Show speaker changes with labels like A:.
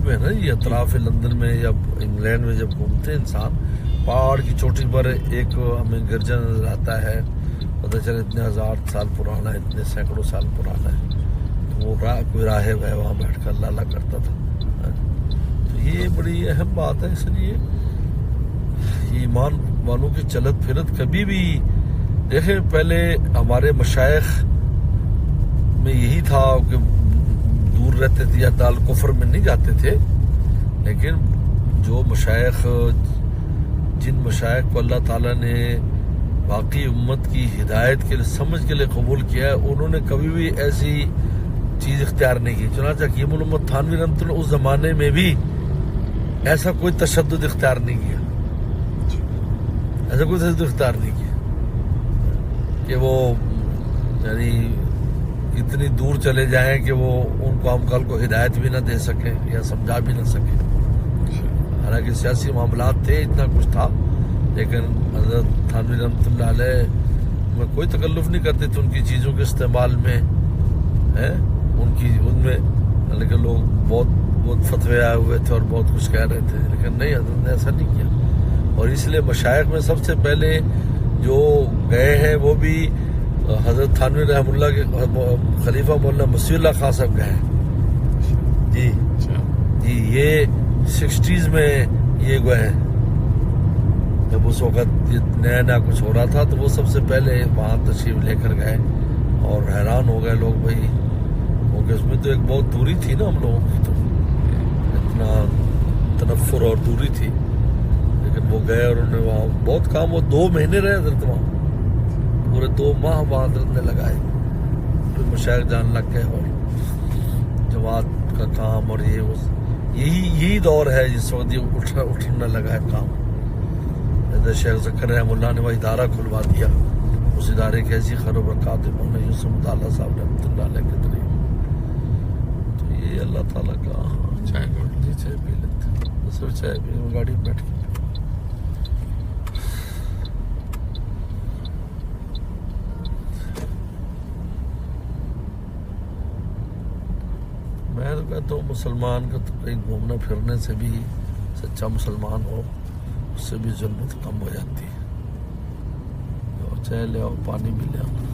A: میں نا یہ اطراف لندن میں یا انگلینڈ میں جب گھومتے ہیں انسان، پہاڑ کی چوٹی پر ایک ہمیں گرجا نظر آتا ہے، پتہ چلے اتنے 1000 سال پرانا ہے، اتنے سینکڑوں سال پرانا ہے، تو وہ کوئی راہب ہے وہاں بیٹھ کر اللہ اللہ کرتا تھا۔ تو یہ بڑی اہم بات ہے، اس لیے ایمان والوں کی چلت پھرت کبھی بھی دیکھیں، پہلے ہمارے مشائخ میں یہی تھا کہ دور رہتے تھے یا دار کفر میں نہیں جاتے تھے، لیکن جو مشائخ جن مشائخ کو اللہ تعالیٰ نے باقی امت کی ہدایت کے لیے سمجھ کے لیے قبول کیا ہے، انہوں نے کبھی بھی ایسی چیز اختیار نہیں کی۔ چنانچہ حکیم الامت تھانوی رحمۃ اللہ اس زمانے میں بھی ایسا کوئی تشدد اختیار نہیں کیا، ایسا کوئی تشدد اختیار نہیں کیا کہ وہ یعنی اتنی دور چلے جائیں کہ وہ ان کو ہم کل کو ہدایت بھی نہ دے سکیں یا سمجھا بھی نہ سکیں۔ حالانکہ سیاسی معاملات تھے، اتنا کچھ تھا، لیکن حضرت تھانوی رحمۃ اللہ علیہ میں کوئی تکلف نہیں کرتے تھے ان کی چیزوں کے استعمال میں، ان میں لیکن لوگ بہت فتوے آئے ہوئے تھے اور بہت کچھ کہہ رہے تھے، لیکن نہیں، حضرت نے ایسا نہیں کیا۔ اور اس لیے مشائخ میں سب سے پہلے جو گئے ہیں وہ بھی حضرت تھانوی رحمہ اللہ کے خلیفہ مولانا مسیح اللہ خان صاحب گئے ہیں جی یہ 60s میں یہ گئے ہیں، جب اس وقت نیا نیا کچھ ہو رہا تھا تو وہ سب سے پہلے وہاں تشریف لے کر گئے اور حیران ہو گئے لوگ بھائی، کیونکہ اس میں تو ایک بہت دوری تھی نا ہم لوگوں کی، تو اتنا تنفر اور دوری تھی، لیکن وہ گئے اور انہوں نے وہاں بہت کام، وہ 2 مہینے رہے حضرت وہاں، پورے 2 ماہ وہاں حضرت نے لگائے، پھر مشائخ جان لگ گئے اور جماعت کا کام، اور یہی دور ہے جس وقت یہ اٹھنے لگا ہے کام۔ حضرت شیخ ذکر رحمہ اللہ نے وہ ادارہ کھلوا دیا، اس ادارے کی ایسی خیر و برکات ہے مولانا یوسف مطالعہ صاحب رحمۃ اللہ علیہ کے ذریعے۔ تو یہ اللہ تعالیٰ کا چائے پی لیتے ہیں، چائے پی گاڑی میں بیٹھ کے۔ میں تو کہتا ہوں مسلمان کا تو کہیں گھومنا پھرنے سے بھی، سچا مسلمان ہو اس سے بھی ظلمت کم ہو جاتی ہے۔ چائے لے آؤ، پانی بھی لے آؤ۔